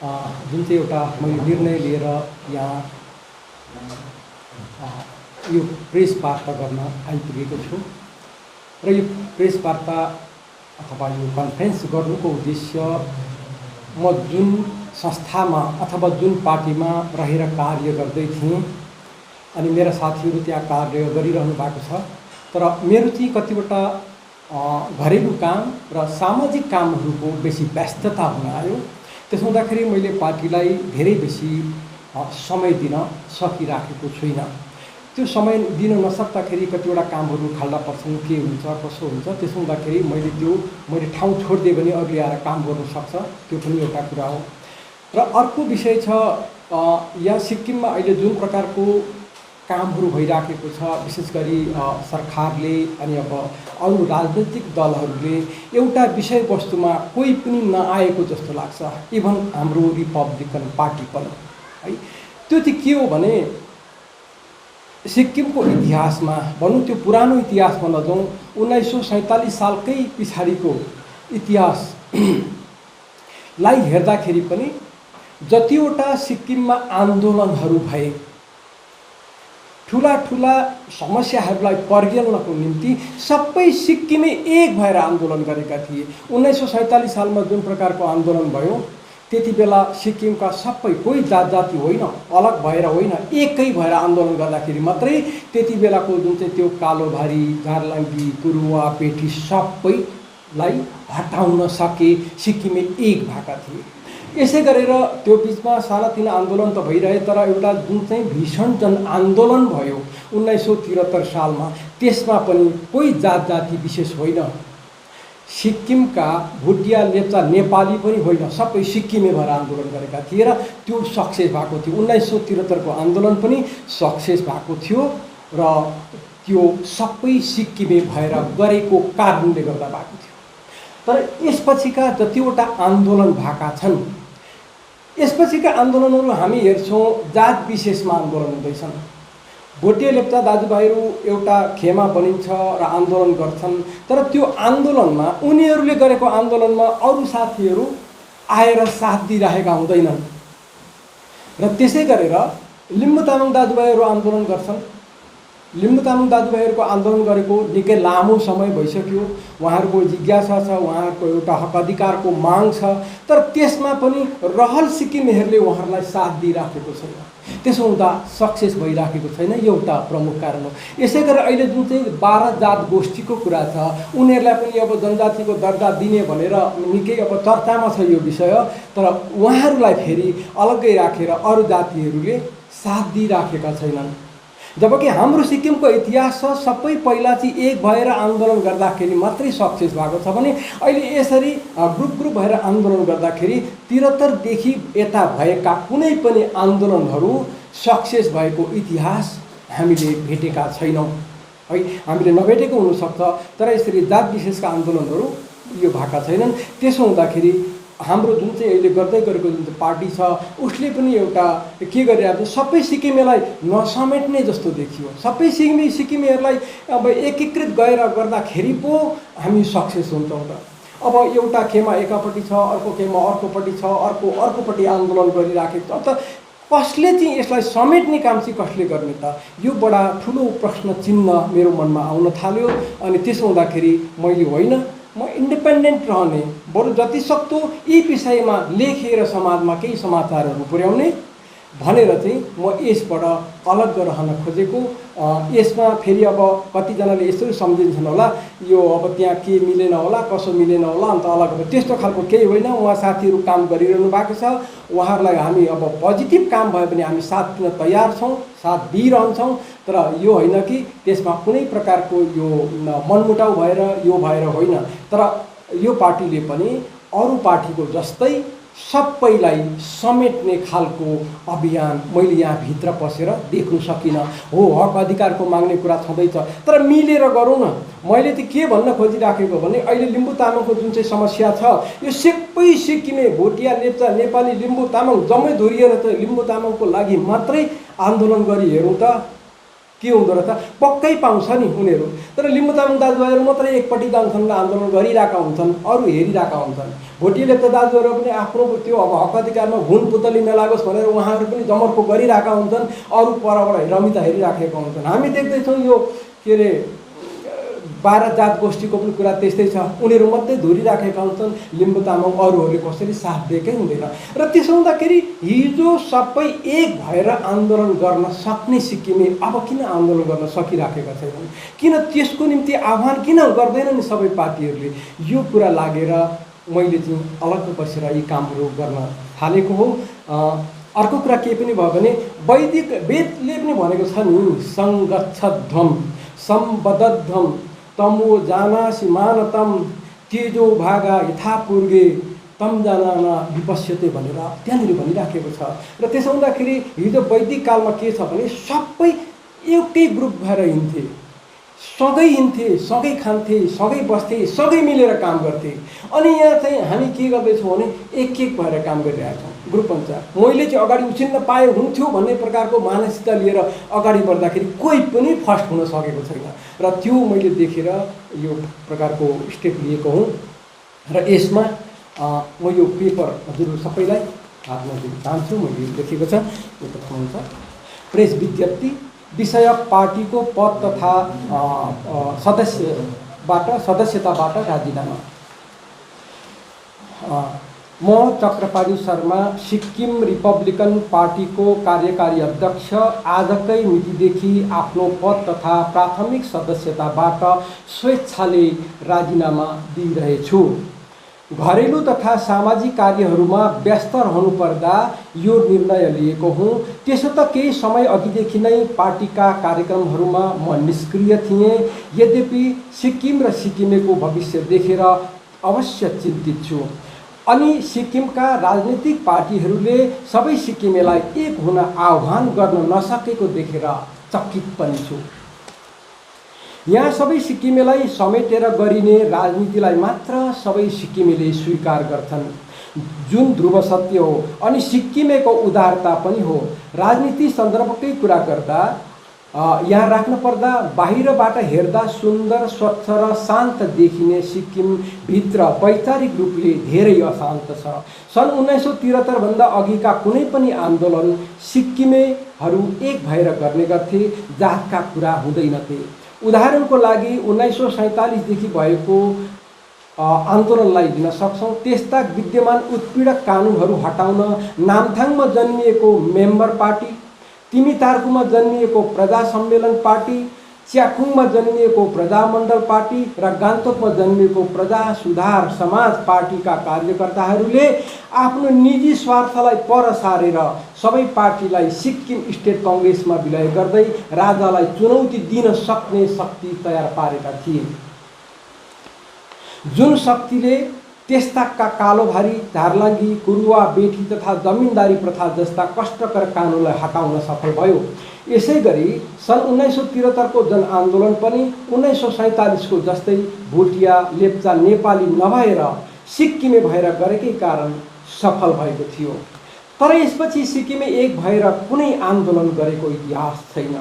जुन चाहिँ एउटा मैले निर्णय लिएर यहाँ यो प्रेस वार्ता गर्न आइपुगेको छु र यो प्रेस वार्ता अथवा यो कन्फरेन्स गर्नुको उद्देश्य म जुन संस्थामा अथवा जुन पार्टीमा रहेर कार्य गर्दै थिएँ अनि मेरा साथीहरू त्यहाँ कार्य गरिरहनु भएको छ, तर मेरो चाहिँ कतिवटा घरेलु काम र सामाजिक कामहरूको बेसी व्यस्तता हुन आयो। त्यसो हुँदाखेरि मैले पार्टीलाई धेरै बेसी समय दिन सकिराखेको छुइनँ। त्यो समय दिन नसक्दाखेरि कतिवटा कामहरू खाल्डा पर्छन्, के हुन्छ कसो हुन्छ। त्यसो हुँदाखेरि मैले ठाउँ छोडिदिएँ भने अरूले आएर काम गर्नु सक्छ, त्यो पनि एउटा कुरा हो। र अर्को विषय छ, यहाँ सिक्किममा अहिले जुन प्रकारको कामहरू भइराखेको छ, विशेष गरी सरकारले अनि अब अरू राजनैतिक दलहरूले एउटा विषयवस्तुमा कोही पनि नआएको जस्तो लाग्छ। इभन हाम्रो रिपब्लिकन पार्टी पनि है, त्यो चाहिँ के हो भने सिक्किमको इतिहासमा भनौँ, त्यो पुरानो इतिहासमा नजाउँ, 1947 सालकै पछाडिको इतिहासलाई हेर्दाखेरि पनि जतिवटा सिक्किममा आन्दोलनहरू भए, ठुला ठुला समस्याहरूलाई पर्गेल्नको निम्ति सबै सिक्किमे एक भएर आन्दोलन गरेका थिए। 1947 सालमा जुन प्रकारको आन्दोलन भयो, त्यति बेला सिक्किमका सबै, कोही जात-जाति होइन, अलग भएर होइन, एकै भएर आन्दोलन गर्दाखेरि मात्रै त्यति बेलाको जुन चाहिँ त्यो कालोभारी, झारलाङ्गी, कुरुवा, पेठी सबैलाई हटाउन सके, सिक्किमे एक भएका थिए। यसै गरेर त्यो बिचमा सानातिना आन्दोलन त भइरहे, तर एउटा जुन चाहिँ भीषण जनआन्दोलन भयो 1973 सालमा, त्यसमा पनि कोही जात-जाति विशेष होइन, सिक्किमका भुटिया, लेप्चा, नेपाली पनि होइन, सबै सिक्किमे भएर आन्दोलन गरेका थिए र त्यो सक्सेस भएको थियो। 1973 को आन्दोलन पनि सक्सेस भएको थियो र त्यो सबै सिक्किमे भएर गरेको कारणले गर्दा भएको थियो। तर यसपछिका जतिवटा आन्दोलन भएका छन्, यसपछिका आन्दोलनहरू हामी हेर्छौँ जात विशेषमा आन्दोलन हुँदैछन्। भोटिया लेप्चा दाजुभाइहरू एउटा खेमा बनिन्छ र आन्दोलन गर्छन्, तर त्यो आन्दोलनमा उनीहरूले गरेको आन्दोलनमा अरू साथीहरू आएर साथ दिइरहेका हुँदैनन्। र त्यसै गरेर लिम्बू तामाङ दाजुभाइहरू आन्दोलन गर्छन्। लिम्बू तामाङ दाजुभाइहरूको आन्दोलन गरेको निकै लामो समय भइसक्यो। उहाँहरूको जिज्ञासा छ, उहाँहरूको एउटा हक अधिकारको माग छ, तर त्यसमा पनि रहल सिक्किमेहरूले उहाँहरूलाई साथ दिइराखेको छैन। त्यसो हुँदा सक्सेस भइराखेको छैन, एउटा प्रमुख कारण हो। यसै गरेर अहिले जुन चाहिँ 12 जात गोष्ठीको कुरा छ, उनीहरूलाई पनि अब जनजातिको दर्जा दिने भनेर निकै अब चर्चामा छ यो विषय, तर उहाँहरूलाई फेरि अलग्गै राखेर अरू जातिहरूले साथ दिइराखेका छैनन्। जबकि हाम्रो सिक्किमको इतिहास छ, सबै पहिला चाहिँ एक भएर आन्दोलन गर्दाखेरि मात्रै सक्सेस भएको छ भने अहिले यसरी ग्रुप भएर आन्दोलन गर्दाखेरि 73 देखि यता भएका कुनै पनि आन्दोलनहरू सक्सेस भएको इतिहास हामीले भेटेका छैनौँ है। हामीले नभेटेको हुनसक्छ, तर यसरी जात विशेषका आन्दोलनहरू यो भएका छैनन्। त्यसो हुँदाखेरि हाम्रो जुन चाहिँ अहिले गर्दै गरेको जुन चाहिँ पार्टी छ, उसले पनि एउटा के गरिरहेको छ, सबै सिक्किमेलाई नसमेट्ने जस्तो देखियो। सबै सिक्किमेहरूलाई अब एकीकृत गएर गर्दाखेरि पो हामी सक्सेस हुन्छौँ। त अब एउटा खेमा एकापट्टि छ, अर्को खेमा अर्कोपट्टि छ, अर्कोपट्टि आन्दोलन गरिराखेको छ, त कसले चाहिँ यसलाई समेट्ने काम चाहिँ कसले गर्ने त? यो बडा ठुलो प्रश्न चिन्ह मेरो मनमा आउन थाल्यो। अनि त्यसो हुँदाखेरि मैले होइन, म इन्डिपेन्डेन्ट रहने, बरु जतिसक्दो यी विषयमा लेखेर समाजमा केही समाचारहरू पुर्याउने भनेर चाहिँ म यसबाट अलग रहन खोजेको। यसमा फेरि अब कतिजनाले यसरी सम्झिन्छन् होला, यो अब त्यहाँ के मिलेन होला, कसो मिलेन होला, अन्त अलग अब त्यस्तो खालको केही होइन। उहाँ साथीहरू काम गरिरहनु भएको छ, उहाँहरूलाई हामी अब पोजिटिभ काम भयो भने हामी साथ दिन तयार छौँ, साथ दिइरहन्छौँ। तर यो होइन कि त्यसमा कुनै प्रकारको यो मनमुटाउ भएर यो भएर होइन। तर यो पार्टीले पनि अरू पार्टीको जस्तै सबैलाई समेट्ने खालको अभियान मैले यहाँ भित्र पसेर देख्न सकिनँ। हो, हक अधिकारको माग्ने कुरा छँदैछ, तर मिलेर गरौँ न। मैले चाहिँ के भन्न खोजिराखेको भने अहिले लिम्बू तामाङको जुन चाहिँ समस्या छ, यो सबै सिक्किमे भोटिया, लेप्चा, नेपाली, लिम्बू तामाङ जम्मै धुरिएर त लिम्बू तामाङको लागि मात्रै आन्दोलन गरी हेरौँ त के हुँदो रहेछ पक्कै पाउँछ नि उनीहरू। तर लिम्बू तामाङ दाजुभाइहरू मात्रै एकपट्टि जान्छन् र आन्दोलन गरिरहेका हुन्छन्, अरू हेरिरहेका हुन्छन्। भोटिया लेप्चा दाजुभाइहरू पनि आफ्नो त्यो अब हक अधिकारमा हुन पुतली नलागोस् भनेर उहाँहरू पनि जमर्को गरिरहेका हुन्छन्, अरू परबाट रमिता हेरिराखेका हुन्छन्। हामी देख्दैछौँ यो के अरे 12 जात गोष्ठीको पनि कुरा त्यस्तै छ, उनीहरू मात्रै धुरिराखेका हुन्छन्, लिम्बू तामाङ अरूहरूले कसरी साथ दिएकै हुँदैन। र त्यसो हुँदाखेरि हिजो सबै एक भएर आन्दोलन गर्न सक्ने सिक्किमे अब किन आन्दोलन गर्न सकिराखेका छैनन्, किन त्यसको निम्ति आह्वान किन गर्दैनन् नि सबै पार्टीहरूले? यो कुरा लागेर मैले चाहिँ अलग्ग बसेर यी कामहरू गर्न थालेको हो। अर्को कुरा के पनि भयो भने वैदिक वेदले पनि भनेको छ नि, सङ्गच्छध्वम सम्बद्धम तमो जानासि मानतम तेजो भागा यथा पूर्वे तम जाना विपश्यते भनेर त्यहाँनिर भनिराखेको छ। र त्यसो हुँदाखेरि हिजो वैदिक कालमा के छ भने सबै एउटै ग्रुप भएर हिँड्थे, सँगै हिँड्थे, सँगै खान्थे, सँगै बस्थे, सँगै मिलेर काम गर्थे। अनि यहाँ चाहिँ हामी के गर्दैछौँ भने एक एक भएर काम गरिरहेका छौँ ग्रुप अनुसार। मैले चाहिँ अगाडि उछिन्न पाए हुन्थ्यो भन्ने प्रकारको मानसिकता लिएर अगाडि बढ्दाखेरि कोही पनि फर्स्ट हुन सकेको छैन। र त्यो मैले देखेर यो प्रकारको स्टेप लिएको हुँ। र यसमा म यो पेपर हजुर सबैलाई हातमा दिन चाहन्छु। मैले लेखेको छ, यो देख्नुहुन्छ, प्रेस विज्ञप्ति विषय पार्टीको पद तथा सदस्यताबाट राजीनामा। म चक्रपाणी शर्मा सिक्किम रिपब्लिकन पार्टीको कार्यकारी अध्यक्ष आजकै मितिदेखि आफ्नो पद तथा प्राथमिक सदस्यताबाट स्वेच्छाले राजीनामा दिइरहेछु। घरेलु तथा सामाजिक कार्यहरूमा व्यस्त रहनुपर्दा यो निर्णय लिएको हुँ। त्यसो त केही समय अघिदेखि नै पार्टीका कार्यक्रमहरूमा म निष्क्रिय थिएँ। यद्यपि सिक्किम र सिक्किमेको भविष्य देखेर अवश्य चिन्तित छु। अनि सिक्किमका राजनीतिक पार्टीहरूले सबै सिक्किमेलाई एक हुन आह्वान गर्न नसकेको देखेर चकित पनि छु। यहाँ सबै सिक्किमेलाई समेटेर गरिने राजनीतिलाई मात्र सबै सिक्किमेले स्वीकार गर्छन्, जुन ध्रुव सत्य हो अनि सिक्किमेको उदारता पनि हो। राजनीति सन्दर्भकै कुरा गर्दा यहाँ राख्न पर्दा बाहिरबाट हेर्दा सुन्दर, स्वच्छ र शान्त देखिने सिक्किम भित्र वैचारिक रूपले धेरै अशान्त छ। सन् 1973 भन्दा अघिका कुनै पनि आन्दोलन सिक्किमेहरू एक भएर गर्ने गर्थे, जातका कुरा हुँदैनथे। उदाहरणको लागि 1947 देखि भएको आन्दोलनलाई लिन सक्छौँ। त्यस्ता विद्यमान उत्पीडक कानुनहरू हटाउन नामथाङमा जन्मिएको मेम्बर पार्टी, तिमितार्कुमा जन्मिएको प्रजा सम्मेलन पार्टी, च्याखुङमा जन्मिएको प्रजामण्डल पार्टी र गान्तोकमा जन्मिएको प्रजा सुधार समाज पार्टीका कार्यकर्ताहरूले आफ्नो निजी स्वार्थलाई पर सारेर सबै पार्टीलाई सिक्किम स्टेट कङ्ग्रेसमा विलय गर्दै राजालाई चुनौती दिन सक्ने शक्ति तयार पारेका थिए। जुन शक्तिले त्यस्ताका कालोभारी, झारलाङ्गी, कुरुवा, बेठी तथा जमिनदारी प्रथा जस्ता कष्टकर कानुनलाई हटाउन सफल भयो। यसै गरी सन् 1973 को जनआन्दोलन पनि 1947 को जस्तै भोटिया, लेप्चा, नेपाली नभएर सिक्किमे भएर गरेकै कारण सफल भएको थियो। तर यसपछि सिक्किमे एक भएर कुनै आन्दोलन गरेको इतिहास छैन।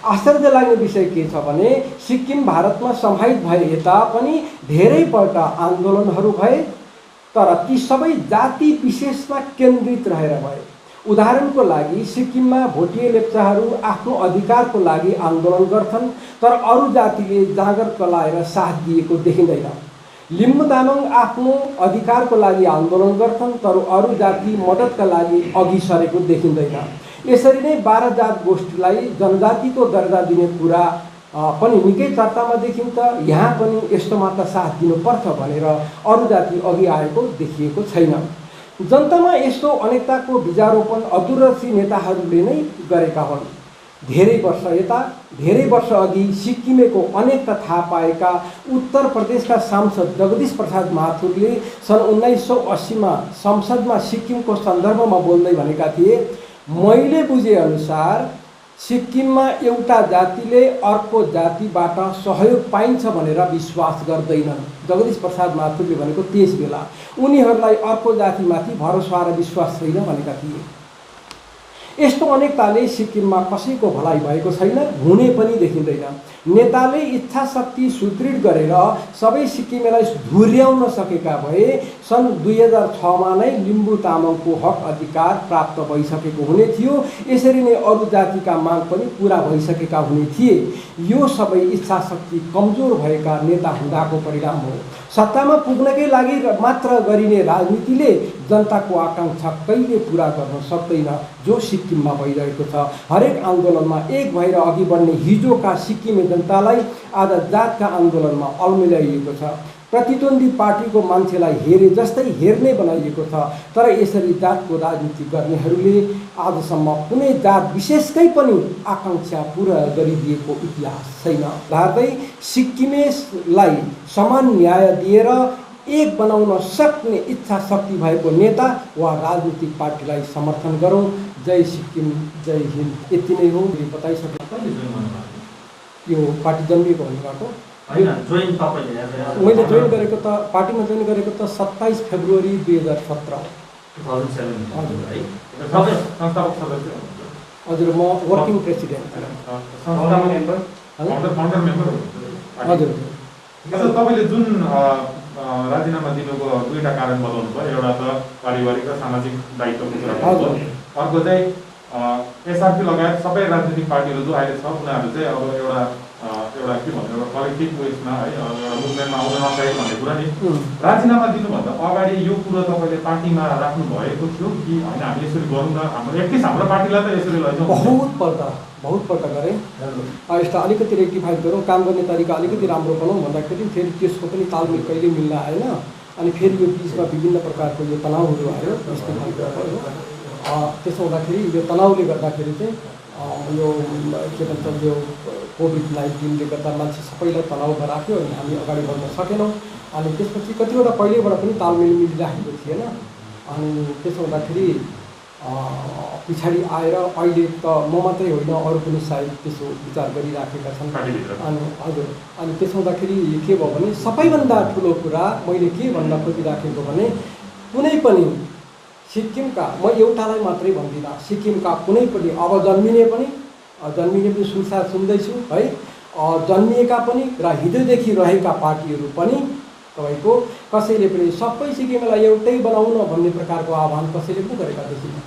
आश्चर्य लाग्ने विषय के छ भने सिक्किम भारतमा समाहित भए यता पनि धेरैपल्ट आन्दोलनहरू भए, तर ती सबै जाति विशेषमा केन्द्रित रहेर भए। उदाहरणको लागि सिक्किममा भोटिया लेप्चाहरू आफ्नो अधिकारको लागि आन्दोलन गर्छन्, तर अरू जातिले जाँगर चलाएर साथ दिएको देखिँदैन। लिम्बू तामाङ आफ्नो अधिकारको लागि आन्दोलन गर्छन्, तर अरू जाति मद्दतका लागि अघि सरेको देखिँदैन। यसरी नै 12 जात गोष्ठीलाई जनजातिको दर्जा दिने कुरा पनि निकै चर्चामा देखिन्छ। यहाँ पनि यस्तो मात्र साथ दिनुपर्छ भनेर अरू जाति अघि आएको देखिएको छैन। जनतामा यस्तो अनेकताको बीजारोपण अदूरदर्शी नेताहरूले नै गरेका हुन्। धेरै वर्ष अघि सिक्किमेको अनेकता थाहा पाएका उत्तर प्रदेशका सांसद जगदीश प्रसाद माथुरले सन् 1980 मा संसदमा सिक्किमको सन्दर्भमा बोल्दै भनेका थिए, मैले बुझेअनुसार सिक्किममा एउटा जातिले अर्को जातिबाट सहयोग पाइन्छ भनेर विश्वास गर्दैनन्। जगदीश प्रसाद माथुरले भनेको त्यस बेला उनीहरूलाई अर्को जातिमाथि भरोसा र विश्वास छैन भनेका थिए। यस्तो अनेकताले सिक्किममा कसैको भलाइ भएको छैन, हुने पनि देखिँदैन। नेताले इच्छा शक्ति सुदृढ गरेर सबै सिक्किमेलाई धुर्याउन सकेका भए सन् 2006मा नै लिम्बू तामाङको हक अधिकार प्राप्त भइसकेको हुने थियो। यसरी नै अरू जातिका माग पनि पुरा भइसकेका हुने थिए। यो सबै इच्छा शक्ति कमजोर भएका नेता हुँदाको परिणाम हो। सत्तामा पुग्नकै लागि मात्र गरिने राजनीतिले जनताको आकाङ्क्षा कहिले पुरा गर्न सक्दैन, जो सिक्किममा भइरहेको छ। हरेक आन्दोलनमा एक भएर अघि बढ्ने हिजोका सिक्किमे जनतालाई आज जातका आन्दोलनमा अल्मल्याइएको छ। प्रतिद्वन्दी पार्टीको मान्छेलाई हेरे जस्तै हेर्ने बनाइएको छ। तर यसरी जातको राजनीति गर्नेहरूले आजसम्म कुनै जात विशेषकै पनि आकाङ्क्षा पुरा गरिदिएको इतिहास छैन। धार्दै सिक्किमेलाई समान न्याय दिएर एक बनाउन सक्ने इच्छा शक्ति भएको नेता वा राजनीतिक पार्टीलाई समर्थन गरौँ। जय सिक्किम, जय हिन्द। यति नै हो, बताइसकेँ। यो पार्टी जन्मिएको भन्नुभएको मैले जोइन गरेको त पार्टीमा जोइन गरेको त 27 फेब्रुअरी 2017। हजुर, म वर्किङ प्रेसिडेन्ट। हजुर, तपाईँले जुन राजीनामा दिनुको दुईटा कारण बताउनु भयो। एउटा त पारिवारिक र सामाजिक दायित्वको कुरा भयो, अर्को चाहिँ एसआरपी लगायत सबै राजनीतिक पार्टीहरू जो अहिले छ उनीहरू चाहिँ अब एउटा के भन्नु, एउटा कलेक्टिभ उयसमा है एउटा मुभमेन्टमा आउन नसकेको भन्ने कुरा नि। राजीनामा दिनुभन्दा अगाडि यो कुरो तपाईँले पार्टीमा राख्नु भएको थियो कि होइन, हामी यसरी गरौँ न, हाम्रो एटलिस्ट हाम्रो पार्टीलाई त यसरी लैजाउँ? बहुत पल्ट गरेँ। यसलाई अलिकति रेक्टिफाई गरौँ, काम गर्ने तरिका अलिकति राम्रो बनाउँ भन्दाखेरि फेरि त्यसको पनि तालमेल कहिले मिल्न आएन। अनि फेरि यो बिचमा विभिन्न प्रकारको यो तनावहरू आयो। यस्तो खालको भयो। त्यसो हुँदाखेरि यो तनावले गर्दाखेरि चाहिँ यो के भन्छ, यो कोभिड-19ले गर्दा मान्छे सबैलाई तनावमा राख्यो अनि हामी अगाडि बढ्न सकेनौँ। अनि त्यसपछि कतिवटा पहिलेबाट पनि तालमेल मिलिराखेको थिएन। अनि त्यसो हुँदाखेरि पछाडि आएर अहिले त म मात्रै होइन, अरू पनि सायद त्यसो विचार गरिराखेका छन्। अनि हजुर, अनि त्यसो हुँदाखेरि के भयो भने सबैभन्दा ठुलो कुरा मैले के भन्न खोजिराखेको भने कुनै पनि सिक्किमका, म एउटालाई मात्रै भन्दिनँ, सिक्किमका कुनै पनि अब जन्मिने पनि सुनसार सुन्दैछु है, जन्मिएका पनि र हिजोदेखि रहेका पार्टीहरू पनि तपाईँको कसैले पनि सबै सिक्किमलाई एउटै बनाउन भन्ने प्रकारको आह्वान कसैले पो गरेका देखिनँ।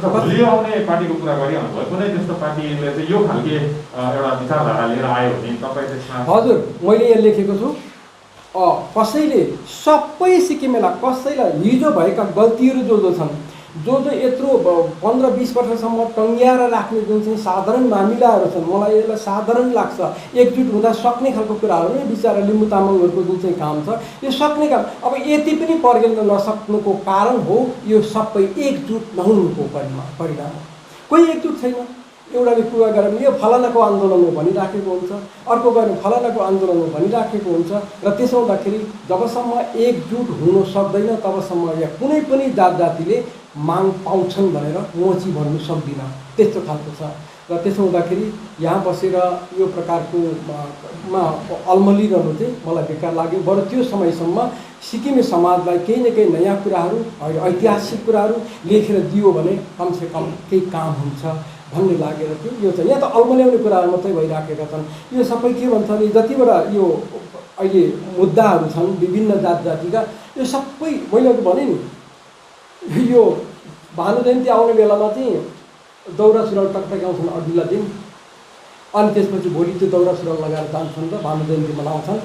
भोलि आउने पार्टीको कुरा गरिहाल्नु भयो, कुनै त्यस्तो पार्टीले चाहिँ यो खालके एउटा विचारधारा लिएर आयो भने तपाईँ त्यसमा? हजुर, मैले यहाँ लेखेको छु, कसैले सबै सिक्किमेलाई कसैलाई हिजो भएका गल्तीहरू जो छन्, जो यत्रो 15-20 वर्षसम्म टङ्ग्याएर राख्ने जुन चाहिँ साधारण मामिलाहरू छन्, मलाई यसलाई साधारण लाग्छ। एकजुट हुँदा सक्ने खालको कुराहरू नै बिचरा लिम्बू तामाङहरूको जुन चाहिँ काम छ, यो सक्ने काम। अब यति पनि पर्गेल्न नसक्नुको कारण हो यो सबै एकजुट नहुनुको परिणाम हो। कोही एकजुट छैन। एउटाले कुरा गऱ्यो भने यो फलानाको आन्दोलन हो भनिराखेको हुन्छ, अर्को गऱ्यो भने फलानाको आन्दोलन हो भनिराखेको हुन्छ। र त्यसो हुँदाखेरि जबसम्म एकजुट हुन सक्दैन तबसम्म या कुनै पनि जातिले माग पाउँछन् भनेर मोची भन्नु सक्दिनँ, त्यस्तो खालको छ। र त्यसो हुँदाखेरि यहाँ बसेर यो प्रकारको अल्मलिरहनु चाहिँ मलाई बेकार लाग्यो। बरु त्यो समयसम्म सिक्किमे समाजलाई केही न केही नयाँ कुराहरू, ऐतिहासिक कुराहरू लेखेर दियो भने कमसेकम केही काम हुन्छ भन्ने लागेर थियो। यो चाहिँ यहाँ त अल्मल्याउने कुराहरू मात्रै भइराखेका छन्। यो सबै के भन्छ भने जतिवटा यो अहिले मुद्दाहरू छन् विभिन्न जातिका, यो सबै मैले भने नि, यो भानु जयन्ती आउने बेलामा चाहिँ दौरा सुरुवाल टकटक्याउँछन् अघिल्ला दिन, अनि त्यसपछि भोलि त्यो दौरा सुरुवाल लगाएर जान्छन् र भानु जयन्ती मनाउँछन्।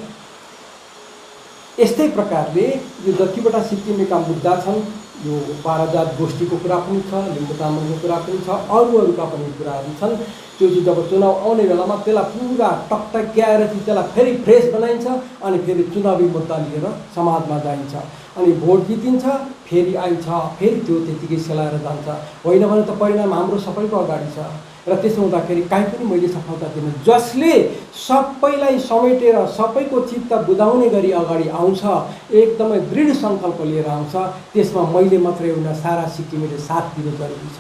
यस्तै प्रकारले यो जतिवटा सिक्किमेका मुद्दा छन्, यो 12 जात गोष्ठीको कुरा पनि छ, लिम्बू तामाङको कुरा पनि छ, अरूका पनि कुराहरू छन्। त्यो चाहिँ जब चुनाव आउने बेलामा त्यसलाई पुरा टकटक्याएर चाहिँ त्यसलाई फेरि फ्रेस बनाइन्छ अनि फेरि चुनावी मुद्दा लिएर समाजमा जाइन्छ, अनि भोट जितिन्छ, फेरि आइन्छ, फेरि त्यो त्यतिकै सेलाएर जान्छ। होइन भने त परिणाम हाम्रो सबैको अगाडि छ। र त्यसो हुँदाखेरि काहीँ पनि मैले सफलता दिनु, जसले सबैलाई समेटेर सबैको चित्त बुझाउने गरी अगाडि आउँछ, एकदमै दृढ सङ्कल्प लिएर आउँछ, त्यसमा मैले मात्रै होइन सारा सिक्किमेले साथ दिनु जरुरी छ।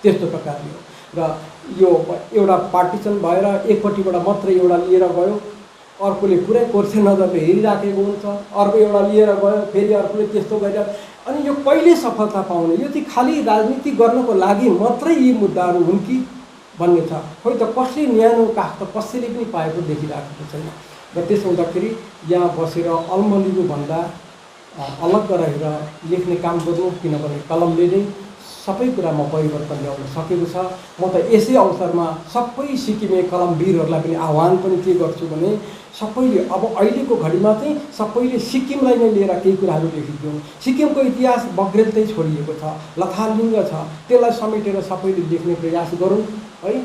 त्यस्तो प्रकारले हो। र यो एउटा पार्टिसन भएर एकपट्टिबाट मात्रै एउटा लिएर गयो, अर्कोले पुरै कोर्से नजरले हेरिराखेको हुन्छ, अर्को एउटा लिएर गयो फेरि अर्कोले त्यस्तो गरेर अनि यो कहिले सफलता पाउने, यो चाहिँ खालि राजनीति गर्नको लागि मात्रै यी मुद्दाहरू हुन् कि भन्ने छ। खोइ त कसले न्यानो काख त कसैले पनि पाएको देखिरहेको छैन। र त्यसो हुँदाखेरि यहाँ बसेर अल्मलिनुभन्दा अलग रहेर लेख्ने काम गर्नु, किनभने कलमले नै सबै कुरामा परिवर्तन ल्याउन सकेको छ। म त यसै अवसरमा सबै सिक्किमे कलमवीरहरूलाई पनि आह्वान पनि के गर्छु भने सबैले अब अहिलेको घडीमा चाहिँ सबैले सिक्किमलाई नै लिएर केही कुराहरू लेखिदिउँ। सिक्किमको इतिहास बग्रेलतै छोडिएको छ, लथालिङ्ग छ, त्यसलाई समेटेर सबैले लेख्ने प्रयास गरौँ है।